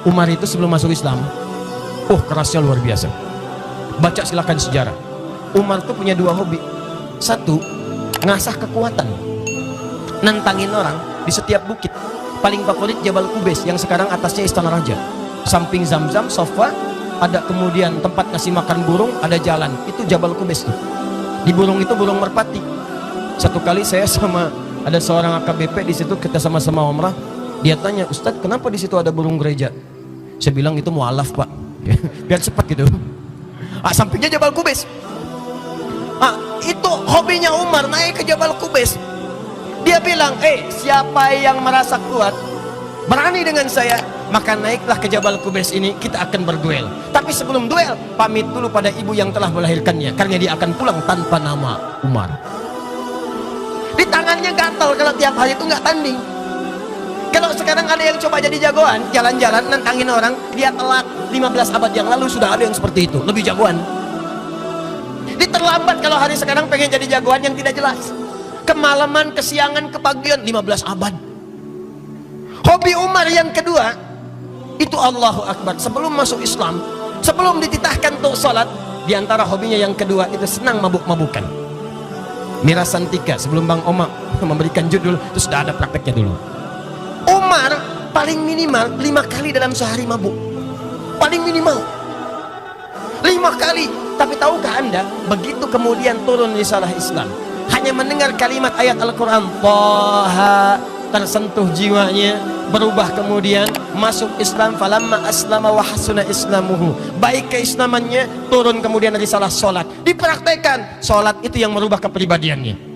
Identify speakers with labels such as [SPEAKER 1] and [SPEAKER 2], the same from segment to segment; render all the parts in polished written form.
[SPEAKER 1] Umar itu sebelum masuk Islam, kerasnya luar biasa. Baca silakan sejarah. Umar tuh punya dua hobi. Satu, ngasah kekuatan, nantangin orang di setiap bukit. Paling favorit Jabal Qubais yang sekarang atasnya Istana Raja. Samping Zamzam, Sofa, ada kemudian tempat ngasih makan burung, ada jalan. Itu Jabal Qubais tuh. Di burung itu burung merpati. Satu kali saya sama ada seorang AKBP di situ, kita sama-sama umrah. Dia tanya, Ustadz, kenapa di situ ada burung gereja? Saya bilang itu mualaf, Pak. Biar cepat gitu. Sampingnya Jabal Qubais. Itu hobinya Umar, naik ke Jabal Qubais. Dia bilang, siapa yang merasa kuat, berani dengan saya, maka naiklah ke Jabal Qubais ini, kita akan berduel. Tapi sebelum duel, pamit dulu pada ibu yang telah melahirkannya, karena dia akan pulang tanpa nama Umar. Di tangannya gatal kalau tiap hari itu nggak tanding. Kalau sekarang ada yang coba jadi jagoan, jalan-jalan nantangin orang, dia telat 15 abad yang lalu sudah ada yang seperti itu, lebih jagoan. Terlambat kalau hari sekarang pengen jadi jagoan yang tidak jelas. Kemalaman, kesiangan, kepagian 15 abad. Hobi Umar yang kedua itu Allahu Akbar. Sebelum masuk Islam, sebelum dititahkan untuk sholat, diantara hobinya yang kedua itu senang mabuk-mabukan. Mirasantika, sebelum Bang Omar memberikan judul, itu sudah ada prakteknya dulu. Umar paling minimal 5 kali dalam sehari mabuk. Paling minimal 5 kali. Tapi tahukah Anda, begitu kemudian turun risalah Islam, hanya mendengar kalimat ayat Al-Quran, Thaha, tersentuh jiwanya, berubah kemudian masuk Islam. Falamma aslama wa hasuna islamuhu, baik keislamannya, turun kemudian risalah sholat, dipraktekkan. Sholat itu yang merubah kepribadiannya.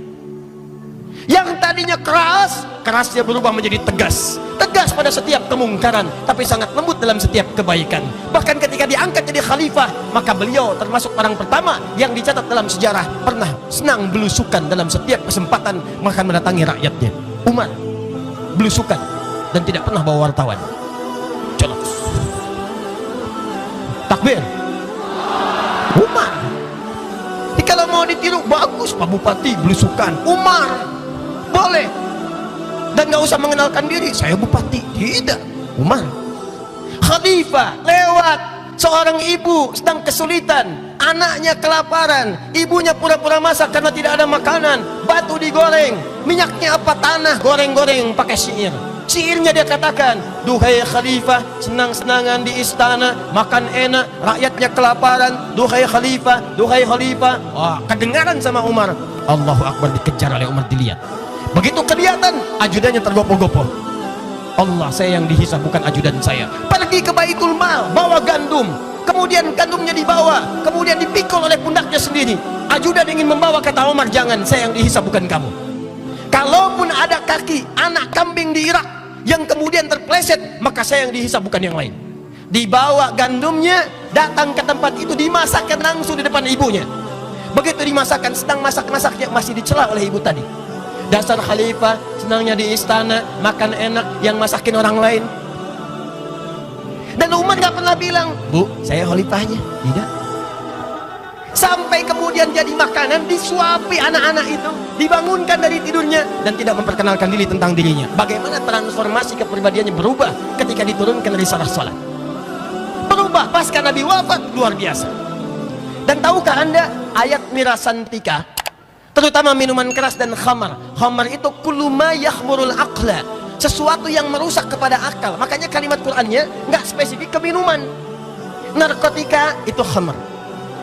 [SPEAKER 1] Yang tadinya keras, kerasnya berubah menjadi tegas. Tegas pada setiap kemungkaran, tapi sangat lembut dalam setiap kebaikan. Bahkan ketika diangkat jadi khalifah, maka beliau termasuk orang pertama yang dicatat dalam sejarah pernah senang belusukan dalam setiap kesempatan, makan mendatangi rakyatnya. Umar belusukan dan tidak pernah bawa wartawan. Colok. Takbir. Umar. Jadi kalau mau ditiru, bagus Pak Bupati belusukan. Umar boleh, dan gak usah mengenalkan diri, saya bupati. Tidak, Umar. Khalifah lewat, seorang ibu sedang kesulitan, anaknya kelaparan, ibunya pura-pura masak karena tidak ada makanan, batu digoreng, minyaknya apa, tanah, goreng-goreng pakai syair. Syairnya dia katakan, duhai khalifah, senang-senangan di istana, makan enak, rakyatnya kelaparan, duhai khalifah, duhai khalifah. Kedengaran sama Umar. Allahu Akbar, dikejar oleh Umar, dilihat. Begitu kelihatan, ajudannya tergopoh-gopoh. Allah, saya yang dihisab, bukan ajudan saya. Pergi ke Baitul Mal, bawa gandum, kemudian gandumnya dibawa, kemudian dipikul oleh pundaknya sendiri. Ajudan ingin membawa, kata Umar, jangan, saya yang dihisab, bukan kamu. Kalaupun ada kaki anak kambing di Irak yang kemudian terpleset, maka saya yang dihisab, bukan yang lain. Dibawa gandumnya, datang ke tempat itu, dimasakkan langsung di depan ibunya. Begitu dimasakkan, sedang masak-masaknya, masih dicela oleh ibu tadi. Dasar khalifah, senangnya di istana, makan enak, yang masakin orang lain. Dan Umar gak pernah bilang, Bu, saya khalifahnya. Tidak. Sampai kemudian jadi makanan, disuapi anak-anak itu, dibangunkan dari tidurnya, dan tidak memperkenalkan diri tentang dirinya. Bagaimana transformasi kepribadiannya berubah ketika diturunkan risalah salat. Berubah pasca Nabi wafat, luar biasa. Dan tahukah Anda, ayat mirasantika, terutama minuman keras dan khamar. Khamar itu kullu ma yakhmurul aqla, sesuatu yang merusak kepada akal. Makanya kalimat Qur'annya nggak spesifik ke minuman. Narkotika itu khamar,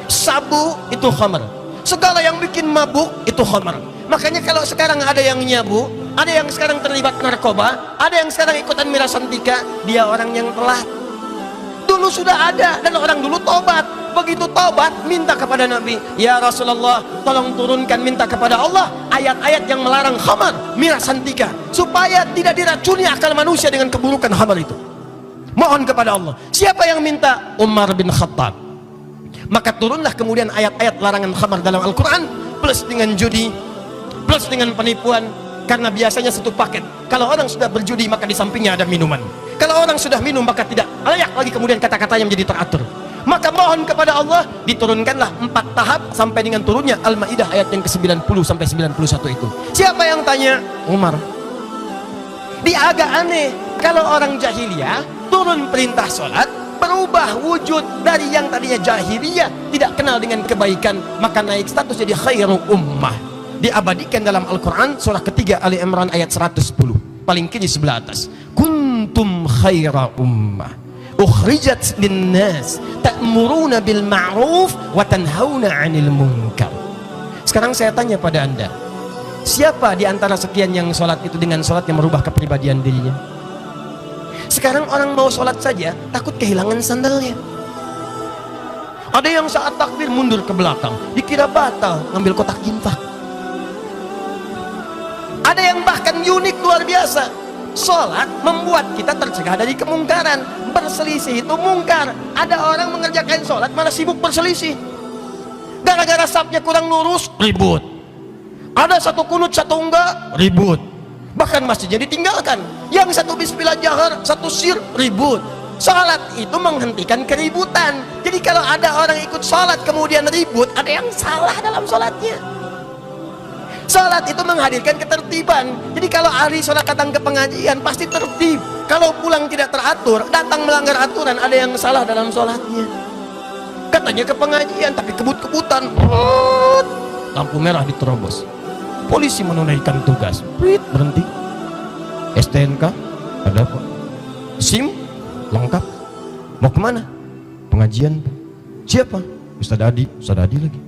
[SPEAKER 1] sabu itu khamar, segala yang bikin mabuk itu khamar. Makanya kalau sekarang ada yang nyabu, ada yang sekarang terlibat narkoba, ada yang sekarang ikutan mirasantika, dia orang yang telat. Dulu sudah ada, dan orang dulu tobat. Begitu tobat, minta kepada Nabi, ya Rasulullah, tolong turunkan, minta kepada Allah ayat-ayat yang melarang khamar, mirasantika, supaya tidak diracuni akal manusia dengan keburukan khamar itu. Mohon kepada Allah. Siapa yang minta? Umar bin Khattab. Maka turunlah kemudian ayat-ayat larangan khamar dalam Al-Quran, plus dengan judi, plus dengan penipuan. Karena biasanya satu paket. Kalau orang sudah berjudi, maka di sampingnya ada minuman. Kalau orang sudah minum, maka tidak layak lagi kemudian kata-katanya menjadi teratur. Maka mohon kepada Allah, diturunkanlah 4 tahap sampai dengan turunnya Al-Maidah ayat yang ke-90 sampai 91 itu. Siapa yang tanya? Umar. Dia agak aneh. Kalau orang jahiliyah, turun perintah sholat, berubah wujud dari yang tadinya jahiliyah, tidak kenal dengan kebaikan, maka naik status jadi khairu ummah. Diabadikan dalam Al-Quran surah ketiga Ali Imran ayat 110, paling kiri sebelah atas. Kuntum khaira ummah ukhrijat linnas ta'muruna bil ma'ruf wa tanhauna 'anil munkar. Sekarang saya tanya pada Anda, siapa di antara sekian yang sholat itu dengan sholat yang merubah kepribadian dirinya? Sekarang orang mau sholat saja takut kehilangan sandalnya. Ada yang saat takbir mundur ke belakang, dikira batal ngambil kotak infak. Ada yang bahkan unik luar biasa, sholat membuat kita tercegah dari kemungkaran. Berselisih itu mungkar. Ada orang mengerjakan sholat malah sibuk berselisih, gara-gara safnya kurang lurus, ribut. Ada satu kunut satu enggak, ribut. Bahkan masjidnya ditinggalkan, yang satu bismillah jahar, satu sir, ribut. Sholat itu menghentikan keributan. Jadi kalau ada orang ikut sholat kemudian ribut, ada yang salah dalam sholatnya. Sholat itu menghadirkan ketertiban. Jadi kalau hari sholat datang ke pengajian pasti tertib. Kalau pulang tidak teratur, datang melanggar aturan, ada yang salah dalam sholatnya. Katanya ke pengajian tapi kebut-kebutan, lampu merah diterobos, polisi menunaikan tugas, berhenti. STNK ada Pak, SIM lengkap, mau kemana? Pengajian. Siapa? Ustadz Adi lagi.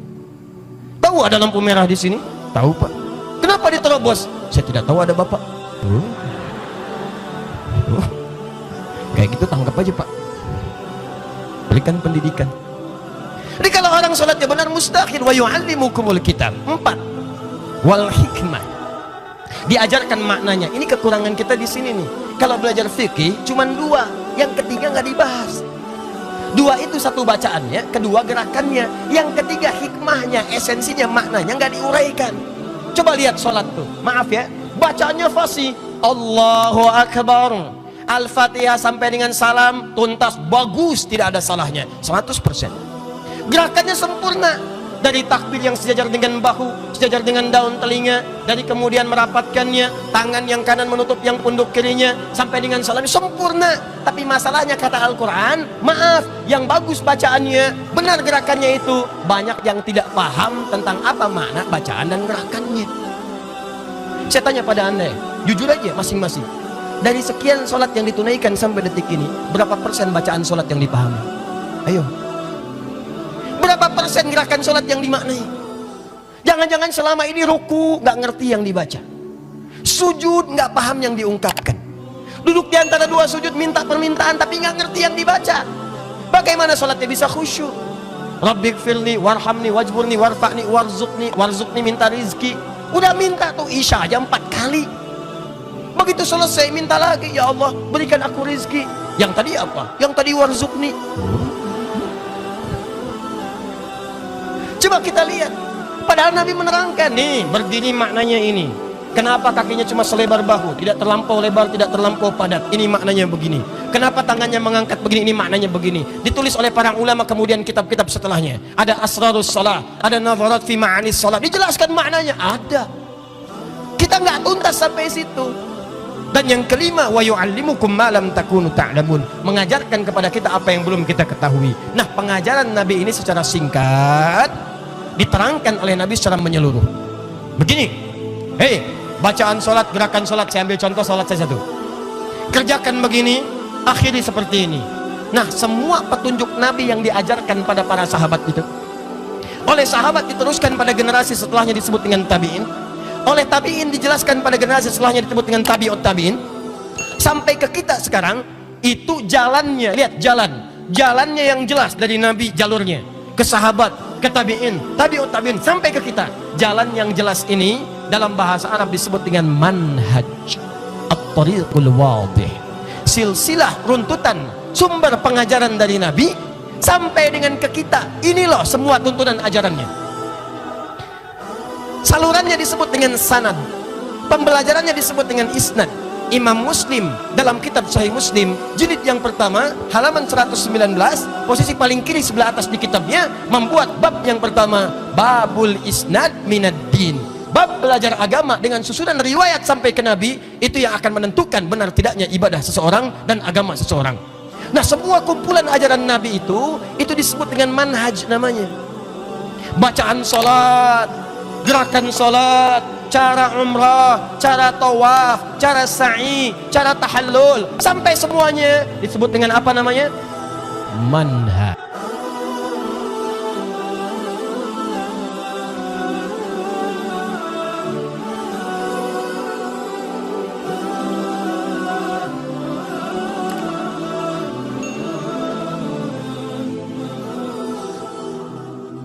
[SPEAKER 1] Tahu ada lampu merah di sini? Tahu Pak. Kenapa diterobos? Saya tidak tahu, ada Bapak. Kayak gitu tangkap aja Pak, berikan pendidikan. Jadi kalau orang sholatnya benar, mustahil. Wa yu'allimukumul kitab. 4, wal hikmah, diajarkan maknanya. Ini kekurangan kita di sini nih. Kalau belajar fikih cuman 2, yang ketiga nggak dibahas. 2 itu satu bacaannya, kedua gerakannya, yang ketiga hikmahnya, esensinya, maknanya nggak diuraikan. Coba lihat sholat tuh, maaf ya, bacaannya fasih, Allahu Akbar, Al-Fatihah sampai dengan salam tuntas, bagus, tidak ada salahnya, 100%. Gerakannya sempurna, dari takbir yang sejajar dengan bahu, sejajar dengan daun telinga, dari kemudian merapatkannya, tangan yang kanan menutup yang punduk kirinya, sampai dengan salam, sempurna. Tapi masalahnya kata Al-Quran, maaf, yang bagus bacaannya, benar gerakannya itu, banyak yang tidak paham tentang apa makna bacaan dan gerakannya. Saya tanya pada Anda, jujur aja masing-masing, dari sekian sholat yang ditunaikan sampai detik ini, berapa persen bacaan sholat yang dipahami? Ayo, berapa persen gerakan sholat yang dimaknai? Jangan-jangan selama ini ruku nggak ngerti yang dibaca, sujud nggak paham yang diungkapkan, duduk di antara 2 sujud minta permintaan tapi nggak ngerti yang dibaca. Bagaimana sholatnya bisa khusyuk? Rabbighfirli warhamni wajburni warfa'ni warzuqni minta rizki. Udah minta tuh isya aja 4 kali. Begitu selesai minta lagi, ya Allah berikan aku rizki. Yang tadi apa? Yang tadi warzuqni. Coba kita lihat, padahal Nabi menerangkan nih, berdiri maknanya ini. Kenapa kakinya cuma selebar bahu, tidak terlampau lebar, tidak terlampau padat, ini maknanya begini. Kenapa tangannya mengangkat begini, ini maknanya begini. Ditulis oleh para ulama, kemudian kitab-kitab setelahnya. Ada asrarus shalah, ada nazarat fi ma'anis shalah, dijelaskan maknanya, ada. Kita nggak tuntas sampai situ. Dan yang kelima, wa yu'allimukum ma lam takunu ta'lamun, mengajarkan kepada kita apa yang belum kita ketahui. Nah, pengajaran Nabi ini secara singkat diterangkan oleh Nabi secara menyeluruh. Begini, hei, bacaan sholat, gerakan sholat, saya ambil contoh sholat saya satu. Kerjakan begini, akhiri seperti ini. Nah, semua petunjuk Nabi yang diajarkan pada para sahabat itu, oleh sahabat diteruskan pada generasi setelahnya disebut dengan tabi'in, oleh tabi'in dijelaskan pada generasi setelahnya disebut dengan tabi'ut tabi'in, sampai ke kita sekarang. Itu jalannya, lihat jalannya yang jelas dari Nabi, jalurnya ke sahabat, ke tabi'in, tabi'ut tabi'in, sampai ke kita. Jalan yang jelas ini dalam bahasa Arab disebut dengan manhaj, at-tariqul wadih, silsilah runtutan sumber pengajaran dari Nabi sampai dengan ke kita. Ini loh semua tuntunan ajarannya. Salurannya disebut dengan sanad, pembelajarannya disebut dengan isnad. Imam Muslim dalam kitab Sahih Muslim jilid yang pertama halaman 119, posisi paling kiri sebelah atas di kitabnya, membuat bab yang pertama, babul isnad minad din, Bab belajar agama dengan susunan riwayat sampai ke Nabi, itu yang akan menentukan benar tidaknya ibadah seseorang dan agama seseorang. Nah, semua kumpulan ajaran Nabi itu disebut dengan manhaj namanya. Bacaan salat, gerakan salat, cara umrah, cara tawaf, cara sa'i, cara tahallul, sampai semuanya disebut dengan apa namanya? Manhaj.